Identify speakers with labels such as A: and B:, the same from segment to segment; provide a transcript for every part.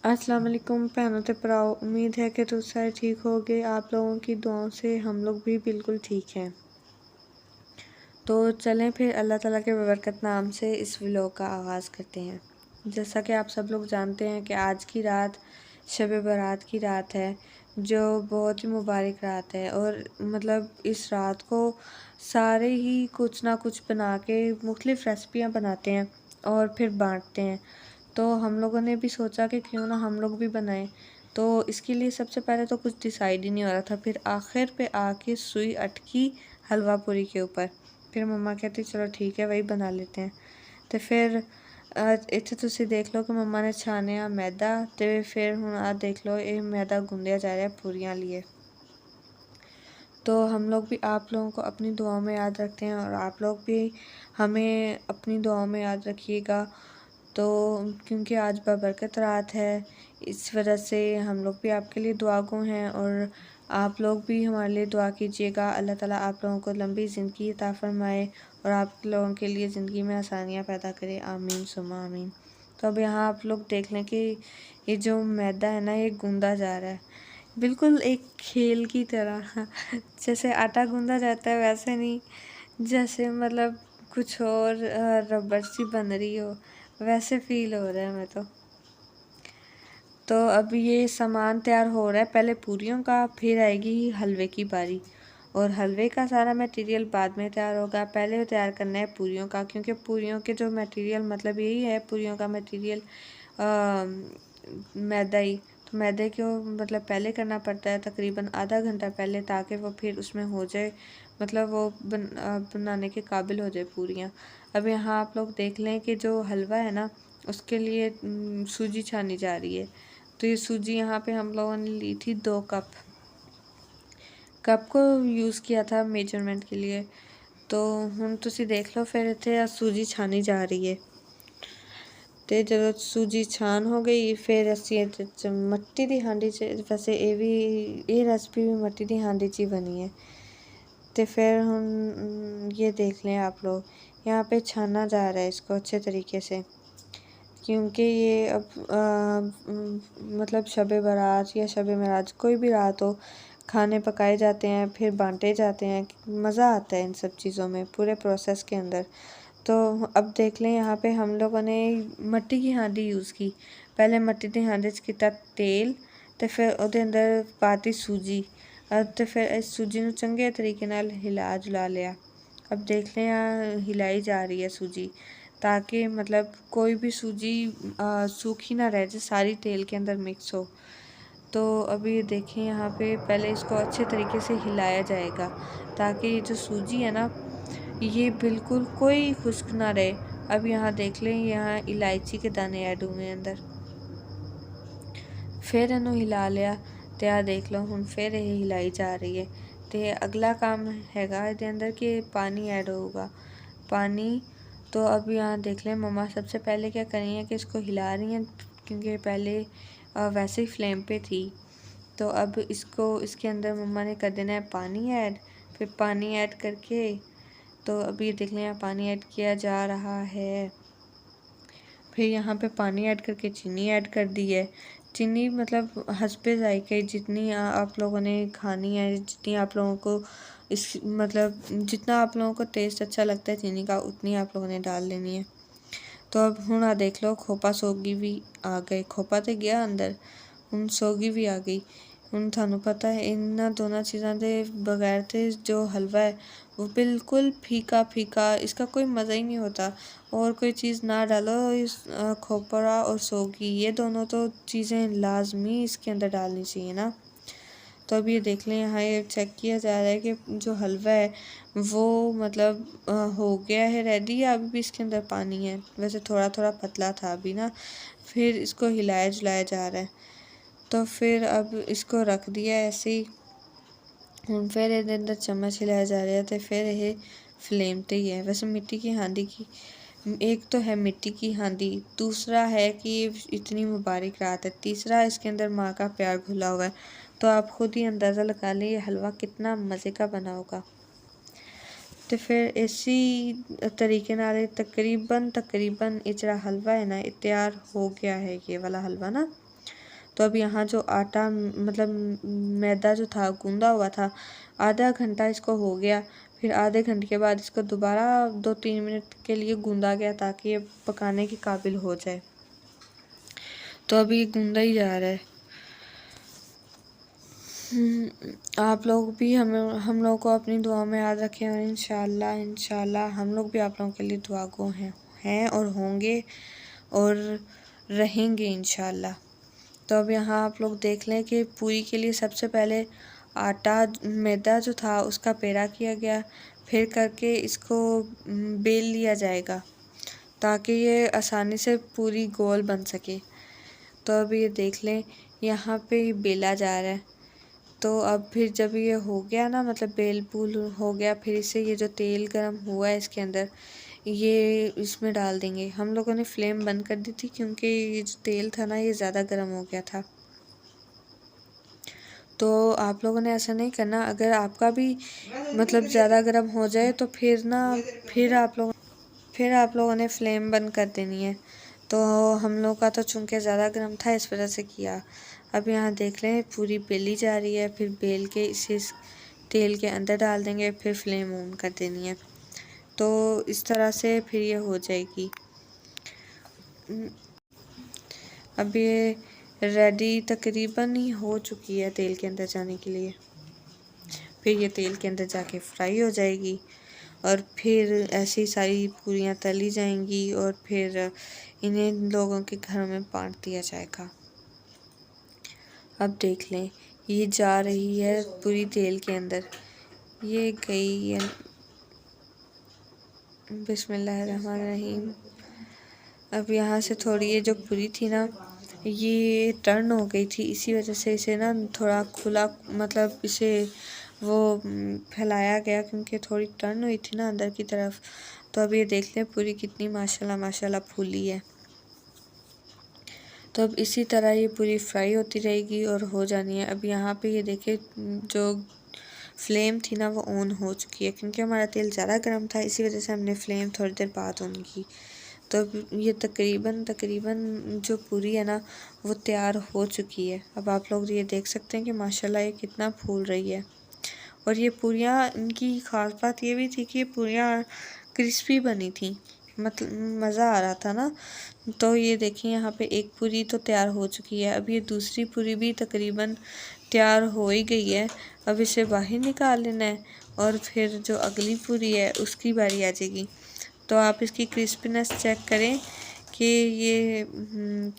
A: अस्सलाम वालेकुम भैनों ते भराओ। उम्मीद है कि तुम सारे ठीक होगे। आप लोगों की दुआओं से हम लोग भी बिल्कुल ठीक हैं। तो चलें फिर अल्लाह ताला के बरकत नाम से इस व्लॉग का आगाज़ करते हैं। जैसा कि आप सब लोग जानते हैं कि आज की रात शब बारात की रात है, जो बहुत ही मुबारक रात है। और मतलब इस रात को सारे ही कुछ ना कुछ बना के मुख्तलिफ़ रेसिपियाँ बनाते हैं और फिर बांटते हैं। तो हम लोगों ने भी सोचा कि क्यों ना हम लोग भी बनाएं। तो इसके लिए सबसे पहले तो कुछ डिसाइड ही नहीं हो रहा था, फिर आखिर पे आके सुई अटकी हलवा पूरी के ऊपर। फिर मम्मा कहती चलो ठीक है वही बना लेते हैं। तो फिर इत्थे तुसी देख लो कि मम्मा ने छानिया मैदा, तो फिर हुण आ देख लो ये मैदा गुंदिया जा रहा है पूरियां लिए। तो हम लोग भी आप लोगों को अपनी दुआओं में याद रखते हैं और आप लोग भी हमें अपनी दुआओं में याद रखिएगा। तो क्योंकि आज बबरकत रात है, इस वजह से हम लोग भी आपके लिए दुआगो हैं और आप लोग भी हमारे लिए दुआ कीजिएगा। अल्लाह ताला आप लोगों को लंबी ज़िंदगी अता फ़रमाए और आप लोगों के लिए ज़िंदगी में आसानियाँ पैदा करे। आमीन सुम्मा आमीन। तो अब यहाँ आप लोग देख लें कि ये जो मैदा है ना, ये गूंदा जा रहा है बिल्कुल एक खेल की तरह। जैसे आटा गूंदा जाता है वैसे नहीं, जैसे मतलब कुछ और रबड़ सी बन रही हो वैसे फील हो रहा है हमें तो अब ये सामान तैयार हो रहा है, पहले पूरियों का, फिर आएगी हलवे की बारी। और हलवे का सारा मटेरियल बाद में तैयार होगा, पहले तैयार करना है पूरियों का, क्योंकि पूरियों के जो मटेरियल मतलब यही है, पूरियों का मटेरियल मैदा ही। तो मैदे को मतलब पहले करना पड़ता है तकरीबन आधा घंटा पहले, ताकि वो फिर उसमें हो जाए, मतलब वो बनाने के काबिल हो जाए पूरियाँ। अब यहाँ आप लोग देख लें कि जो हलवा है ना, उसके लिए सूजी छानी जा रही है। तो ये सूजी यहाँ पे हम लोगों ने ली थी 2 कप को यूज़ किया था मेजरमेंट के लिए। तो हम तुसी देख लो फिर इतने सूजी छानी जा रही है। तो जब सूजी छान हो गई फिर असी मट्टी दी हांडी च, वैसे ये रेसिपी भी मट्टी दी हांडी च ही बनी है। तो फिर हम ये देख लें आप लोग, यहाँ पे छाना जा रहा है इसको अच्छे तरीके से, क्योंकि ये अब मतलब शब बारात या शब मेराज कोई भी रात हो, खाने पकाए जाते हैं फिर बांटे जाते हैं। मज़ा आता है इन सब चीज़ों में, पूरे प्रोसेस के अंदर। तो अब देख लें यहाँ पे हम लोगों ने मट्टी की हांडी यूज़ की। पहले मट्टी की हांडी किया तेल, तो फिर उसके अंदर पाती सूजी, तो फिर इस सूजी को चंगे तरीके नाल हिला जुला लिया। अब देख लें यहाँ हिलाई जा रही है सूजी, ताकि मतलब कोई भी सूजी सूखी ना रह जाए, सारी तेल के अंदर मिक्स हो। तो अभी ये देखें यहाँ पे पहले इसको अच्छे तरीके से हिलाया जाएगा, ताकि ये जो सूजी है ना, ये बिल्कुल कोई खुश्क ना रहे। अब यहाँ देख लें, यहाँ इलायची के दाने ऐड हुए हैं अंदर। फिर इन्हों हिला लिया, तो यह देख लो हम फिर ये हिलाई जा रही है। तो अगला काम हैगा इसके अंदर कि पानी ऐड होगा, पानी। तो अब यहाँ देख लें मम्मा सबसे पहले क्या कर रही हैं कि इसको हिला रही हैं, क्योंकि पहले वैसे ही फ्लेम पे थी। तो अब इसको इसके अंदर मम्मा ने कर देना है पानी ऐड। फिर पानी ऐड करके, तो अभी देख लें यहाँ पानी ऐड किया जा रहा है। फिर यहाँ पे पानी ऐड करके चीनी ऐड कर दी है। चीनी मतलब हस्बे ज़ायक़े, जितनी आप लोगों ने खानी है, जितनी आप लोगों को इस मतलब जितना आप लोगों को टेस्ट अच्छा लगता है चीनी का, उतनी आप लोगों ने डाल लेनी है। तो अब हुण आ देख लो खोपा सोगी भी आ गए, खोपा तो गया अंदर, हुण सोगी भी आ गई। हुण थानू पता है इन्हां दोनों चीज़ों के बगैर तो जो हलवा है वो बिल्कुल फीका फीका, इसका कोई मज़ा ही नहीं होता। और कोई चीज़ ना डालो, इस खोपरा और सोगी ये दोनों तो चीज़ें लाजमी इसके अंदर डालनी चाहिए ना। तो अब ये देख लें यहाँ ये चेक किया जा रहा है कि जो हलवा है वो मतलब हो गया है रेडी, या अभी भी इसके अंदर पानी है। वैसे थोड़ा थोड़ा पतला था अभी ना। फिर इसको हिलाया जुलाया जा रहा है। तो फिर अब इसको रख दिया ऐसे ही। फिर ये अंदर चम्मच हिलाया जा रहा है। तो फिर ये फ्लेम पे ही है। वैसे मिट्टी की हांडी की, एक तो है मिट्टी की हांडी, दूसरा है कि इतनी मुबारक रात है, तीसरा इसके अंदर माँ का प्यार घुला हुआ है। तो आप खुद ही अंदाज़ा लगा लें ये हलवा कितना मज़े का बना होगा। तो फिर इसी तरीके नाल तकरीबन ये जरा हलवा है ना, तैयार हो गया है ये वाला हलवा ना। तो अब यहाँ जो आटा मतलब मैदा जो था गूंदा हुआ था, आधा घंटा इसको हो गया। फिर आधे घंटे के बाद इसको दोबारा 2-3 मिनट के लिए गूंदा गया ताकि ये पकाने के काबिल हो जाए। तो अभी ये गूंदा ही जा रहा है। आप लोग भी हम लोग को अपनी दुआ में याद रखें और इंशाल्लाह हम लोग भी आप लोगों के लिए दुआ गो हैं और होंगे और रहेंगे इंशाल्लाह। तो अब यहाँ आप लोग देख लें कि पूरी के लिए सबसे पहले आटा मैदा जो था उसका पेड़ा किया गया, फिर करके इसको बेल लिया जाएगा ताकि ये आसानी से पूरी गोल बन सके। तो अब ये देख लें यहाँ पे बेला जा रहा है। तो अब फिर जब ये हो गया ना, मतलब बेल पुल हो गया, फिर इसे ये जो तेल गरम हुआ है इसके अंदर ये इसमें डाल देंगे। हम लोगों ने फ्लेम बंद कर दी थी क्योंकि ये जो तेल था ना ये ज़्यादा गर्म हो गया था। तो आप लोगों ने ऐसा नहीं करना। अगर आपका भी मतलब ज़्यादा गर्म हो जाए तो फिर आप लोगों ने फ्लेम बंद कर देनी है। तो हम लोग का तो चूँकि ज़्यादा गर्म था इस वजह से किया। अब यहाँ देख लें पूरी बेली जा रही है, फिर बेल के इसे तेल के अंदर डाल देंगे, फिर फ्लेम ऑन कर देनी है। तो इस तरह से फिर ये हो जाएगी। अब ये रेडी तकरीबन ही हो चुकी है तेल के अंदर जाने के लिए। फिर ये तेल के अंदर जाके फ्राई हो जाएगी और फिर ऐसी सारी पूरियाँ तली जाएंगी और फिर इन्हें लोगों के घर में बांट दिया जाएगा। अब देख लें ये जा रही है पूरी तेल के अंदर, ये गई है। बिस्मिल्लाहिर्रहमानिर्रहीम। अब यहाँ से थोड़ी ये जो पूरी थी ना ये टर्न हो गई थी, इसी वजह से इसे ना थोड़ा खुला मतलब इसे वो फैलाया गया क्योंकि थोड़ी टर्न हुई थी ना अंदर की तरफ। तो अब ये देख लें पूरी कितनी माशाल्लाह फूली है। तो अब इसी तरह ये पूरी फ्राई होती रहेगी और हो जानी है। अब यहाँ पे ये देखिए जो फ्लेम थी ना वो ऑन हो चुकी है क्योंकि हमारा तेल ज़्यादा गर्म था, इसी वजह से हमने फ्लेम थोड़ी देर बाद ऑन की। तो ये तकरीबन जो पूरी है ना वो तैयार हो चुकी है। अब आप लोग ये देख सकते हैं कि माशाल्लाह ये कितना फूल रही है। और ये पूरियाँ इनकी ख़ास बात ये भी थी कि ये पूरियाँ क्रिस्पी बनी थी, मतलब मज़ा आ रहा था ना। तो ये देखिए यहाँ पे एक पूरी तो तैयार हो चुकी है। अब ये दूसरी पूरी भी तकरीबन तैयार हो ही गई है। अब इसे बाहर निकाल लेना है और फिर जो अगली पूरी है उसकी बारी आ जाएगी। तो आप इसकी क्रिस्पीनेस चेक करें कि ये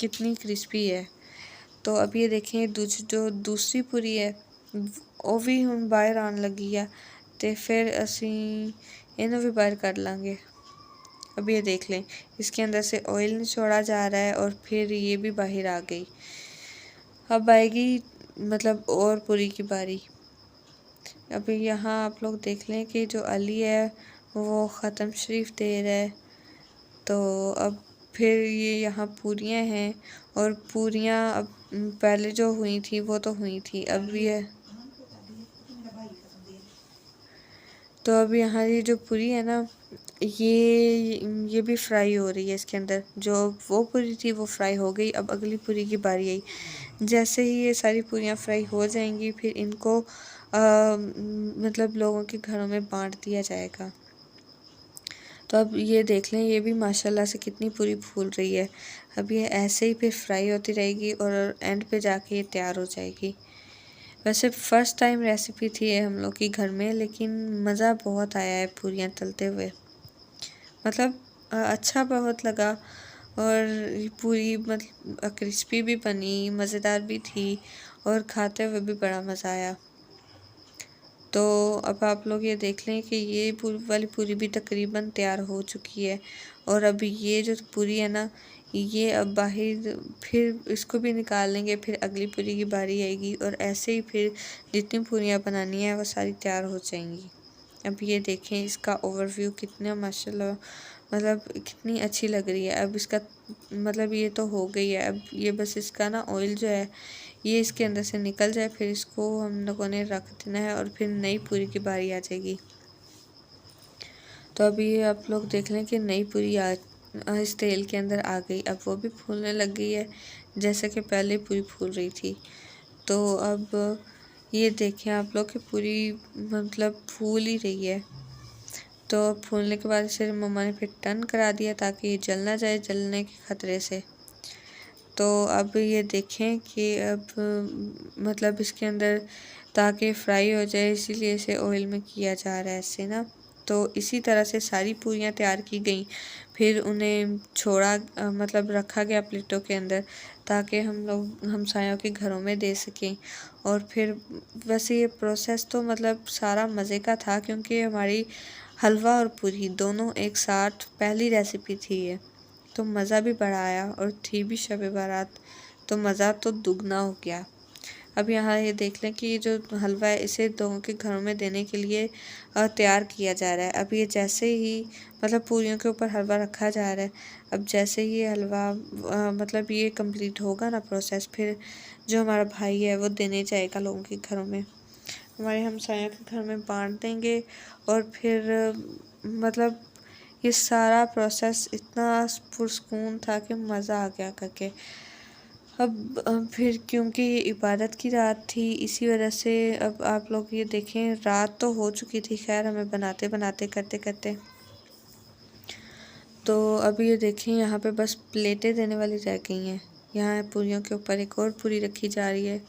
A: कितनी क्रिस्पी है। तो अब ये देखें जो दूसरी पूरी है वो भी हम बाहर आने लगी है, तो फिर असी इन्हें भी बाहर कर लांगे। अब ये देख लें इसके अंदर से ऑयल निचोड़ा जा रहा है और फिर ये भी बाहर आ गई। अब आएगी मतलब और पूरी की बारी। अभी यहाँ आप लोग देख लें कि जो अली है वो ख़त्म शरीफ दे रहा है। तो अब फिर ये यहाँ पूरियाँ हैं और पूरियाँ अब पहले जो हुई थी वो तो हुई थी, अब ये तो अब यहाँ ये जो पूरी है ना ये भी फ्राई हो रही है। इसके अंदर जो वो पूरी थी वो फ्राई हो गई। अब अगली पूरी की बारी आई। जैसे ही ये सारी पूरियाँ फ्राई हो जाएंगी फिर इनको मतलब लोगों के घरों में बांट दिया जाएगा। तो अब ये देख लें ये भी माशाल्लाह से कितनी पूरी फूल रही है। अब ये ऐसे ही फिर फ्राई होती रहेगी और एंड पे जाके ये तैयार हो जाएगी। वैसे फ़र्स्ट टाइम रेसिपी थी ये हम लोग की घर में, लेकिन मज़ा बहुत आया है पूरियाँ तलते हुए। मतलब अच्छा बहुत लगा और पूरी मतलब क्रिस्पी भी बनी, मज़ेदार भी थी और खाते हुए भी बड़ा मज़ा आया। तो अब आप लोग ये देख लें कि ये वाली पूरी भी तकरीबन तैयार हो चुकी है और अब ये जो पूरी है ना ये अब बाहर फिर इसको भी निकाल लेंगे, फिर अगली पूरी की बारी आएगी और ऐसे ही फिर जितनी पूरियाँ बनानी है वो सारी तैयार हो जाएंगी। अब ये देखें इसका ओवरव्यू कितना माशाल्लाह मतलब कितनी अच्छी लग रही है। अब इसका मतलब ये तो हो गई है, अब ये बस इसका ना ऑयल जो है ये इसके अंदर से निकल जाए फिर इसको हम लोगों ने रख देना है और फिर नई पूरी की बारी आ जाएगी। तो अभी आप लोग देख लें कि नई पूरी इस तेल के अंदर आ गई। अब वो भी फूलने लग गई है। जैसे कि पहले पूरी फूल रही थी। तो अब ये देखें आप लोग कि पूरी मतलब फूल ही रही है। तो फूलने के बाद इसे मम्मा ने फिर टर्न करा दिया ताकि ये जल ना जाए, जलने के ख़तरे से। तो अब ये देखें कि अब मतलब इसके अंदर ताकि फ्राई हो जाए, इसीलिए इसे ऑयल में किया जा रहा है ऐसे ना। तो इसी तरह से सारी पूरियाँ तैयार की गई, फिर उन्हें छोड़ा मतलब रखा गया प्लेटों के अंदर ताकि हम लोग हमसायों के घरों में दे सकें। और फिर वैसे ये प्रोसेस तो मतलब सारा मज़े का था, क्योंकि हमारी हलवा और पूरी दोनों एक साथ पहली रेसिपी थी ये, तो मज़ा भी बड़ा आया और थी भी शब बारात, तो मज़ा तो दुगना हो गया। अब यहाँ ये देख लें कि ये जो हलवा है इसे लोगों के घरों में देने के लिए तैयार किया जा रहा है। अब ये जैसे ही मतलब पूरियों के ऊपर हलवा रखा जा रहा है, अब जैसे ही ये हलवा मतलब ये कंप्लीट होगा ना प्रोसेस, फिर जो हमारा भाई है वो देने जाएगा लोगों के घरों में, हमारे हमसायों के घर में बांट देंगे। और फिर मतलब ये सारा प्रोसेस इतना पुरसुकून था कि मज़ा आ गया करके। अब फिर क्योंकि ये इबादत की रात थी, इसी वजह से अब आप लोग ये देखें रात तो हो चुकी थी खैर हमें बनाते बनाते करते करते। तो अब ये देखें यहाँ पे बस प्लेटें देने वाली रह गई हैं। यहाँ पूरियों के ऊपर एक और पूरी रखी जा रही है,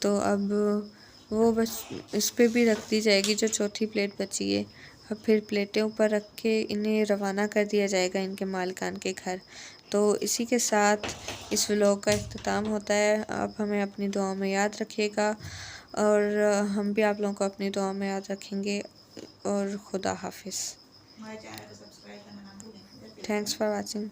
A: तो अब वो बस इस पे भी रख दी जाएगी जो चौथी प्लेट बची है। अब फिर प्लेटें ऊपर रख के इन्हें रवाना कर दिया जाएगा इनके मालिकान के घर। तो इसी के साथ इस व्लॉग का इख्तिताम होता है। आप हमें अपनी दुआओं में याद रखिएगा और हम भी आप लोगों को अपनी दुआओं में याद रखेंगे। और खुदा हाफिज़। Thanks for watching.